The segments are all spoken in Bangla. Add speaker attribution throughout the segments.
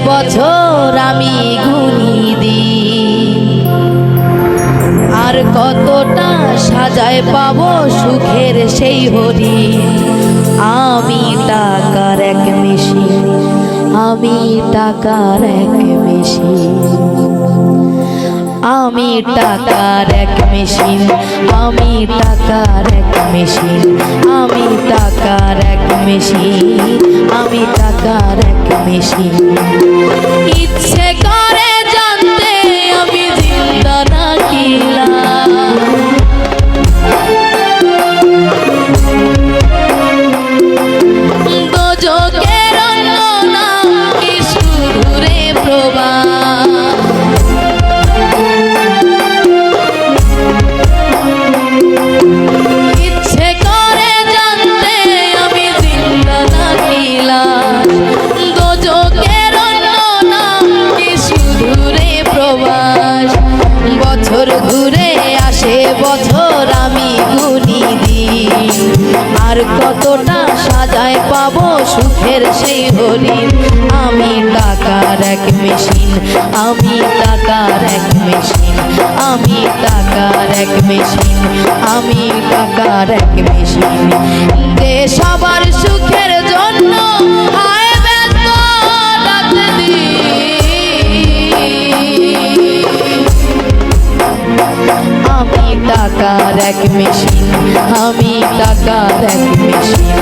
Speaker 1: বছর আমি গুনি দিই, আর কতটা সাজায় পাবো সুখের সেই হরিণ। আমি টাকার এক মেশিন, আমি টাকার এক মেশিন, আমি টাকার এক মেশিন, আমি টাকার এক মেশিন, আমি টাকার এক মেশিন, আমি টাকার এক মেশিন। ইচ্ছে করে জানতে আমি জিন্দা নাকি লাশ, দোজখের অন্য নাম কি শুধু রে প্রবাস। ইচ্ছে করে জানতে আমি জিন্দা নাকি লাশ, দোজখের অন্য নাম কি শুধু রে প্রবাস। বছর ঘুরে আসে বছর আমি গুনি দিই, আর কতটা সাজায় পাবো সুখের সেই হরিণ। আমি টাকার এক মেশিন, আমি টাকার এক মেশিন, আমি টাকার এক মেশিন, আমি টাকার এক মেশিন। যে সবার সুখের জন্য হয় ব্যস্ত রাত দিন, আমি টাকার এক মেশিন, আমি টাকার এক মেশিন,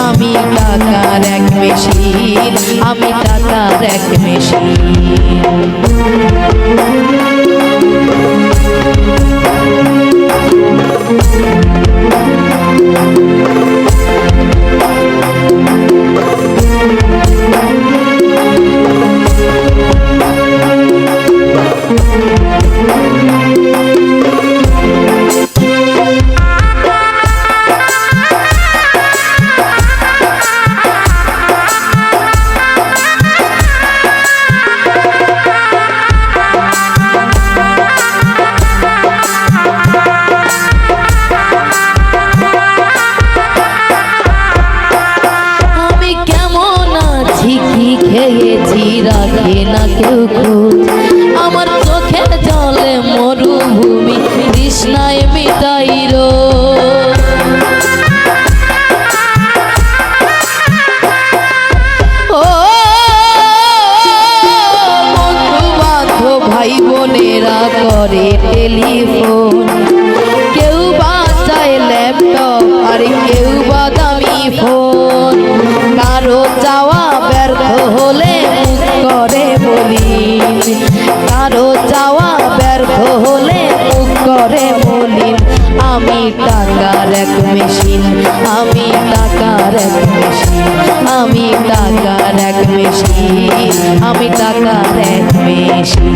Speaker 1: আমি টাকার এক মেশিন, আমি টাকার এক মেশিন। খেয়েছি রাখে না কেউ খোঁজ, আমার চোখের জলে মরুভূমি তৃষ্ণায় মিটাই রোজ। ও বন্ধু বান্ধব ভাই বোনেরা করে টেলিফোন, কেউ বা চায় ল্যাপটপ আর কেউ বা দামি ফোন। কারো চাওয়া ব্যর্থ হলে মুখ করে মলিন, কারো চাওয়া ব্যর্থ হলে মুখ করে মলিন। আমি টাকার এক মেশিন, আমি টাকার এক মেশিন, আমি টাকার এক মেশিন, আমি টাকার এক মেশিন।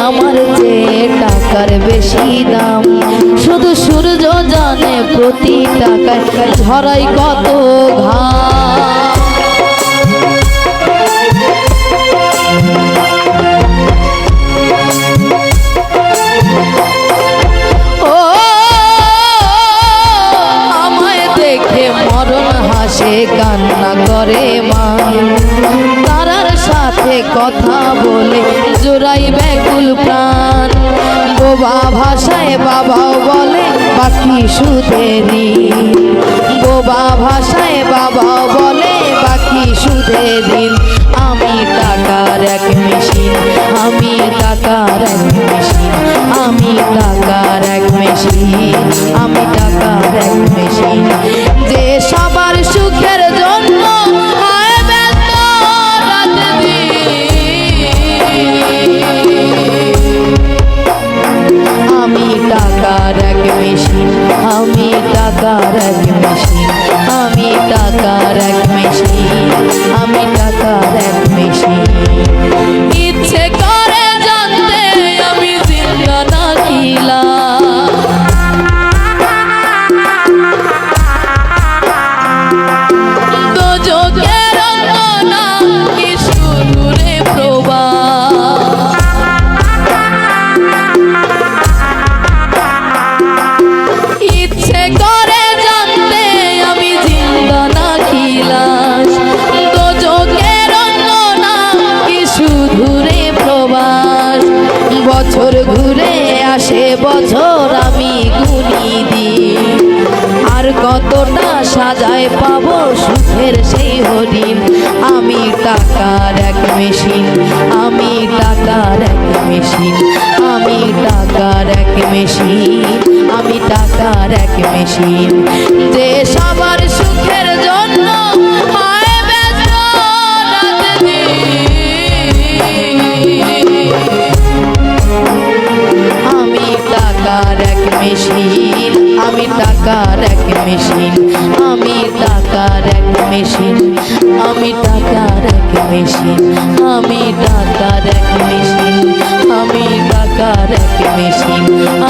Speaker 1: আমার যে টাকার বেশি দাম, শুধু সূর্য জানে প্রতি টাকায় ঝরাই কত ঘাম। ও আমায় দেখে মরণ হাসে কান্না করে মা, তারার সাথে কথা বলে জোড়াই ব্যাকুল প্রাণ। বোবা ভাষায় বাবাও বলে বাকি সুদেরি, বোবা ভাষায় বাবাও বলে বাকি সুদেরিন। আমি টাকার এক মেশিন, আমি টাকার এক মেশিন, আমি টাকার এক মেশিন, আমি টাকার এক মেশিন। যে সবার সুখের জন্য হয় ব্যস্ত রাত দিন, বছর আমি গুনি দিই, আর কতটা সাজায় পাবো সুখের সেই হরিণ। আমি টাকার এক মেশিন, আমি টাকার এক মেশিন, আমি টাকার এক মেশিন, আমি টাকার এক মেশিন। যে সবার সুখের জন্য হয় ব্যস্ত রাত দিন। আমি টাকার এক মেশিন, আমি টাকার এক মেশিন, আমি টাকার এক মেশিন, আমি টাকার এক মেশিন, আমি টাকার এক মেশিন, আমি টাকার এক মেশিন,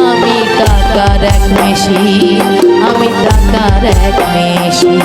Speaker 1: আমি টাকার এক মেশিন, আমি টাকার এক মেশিন।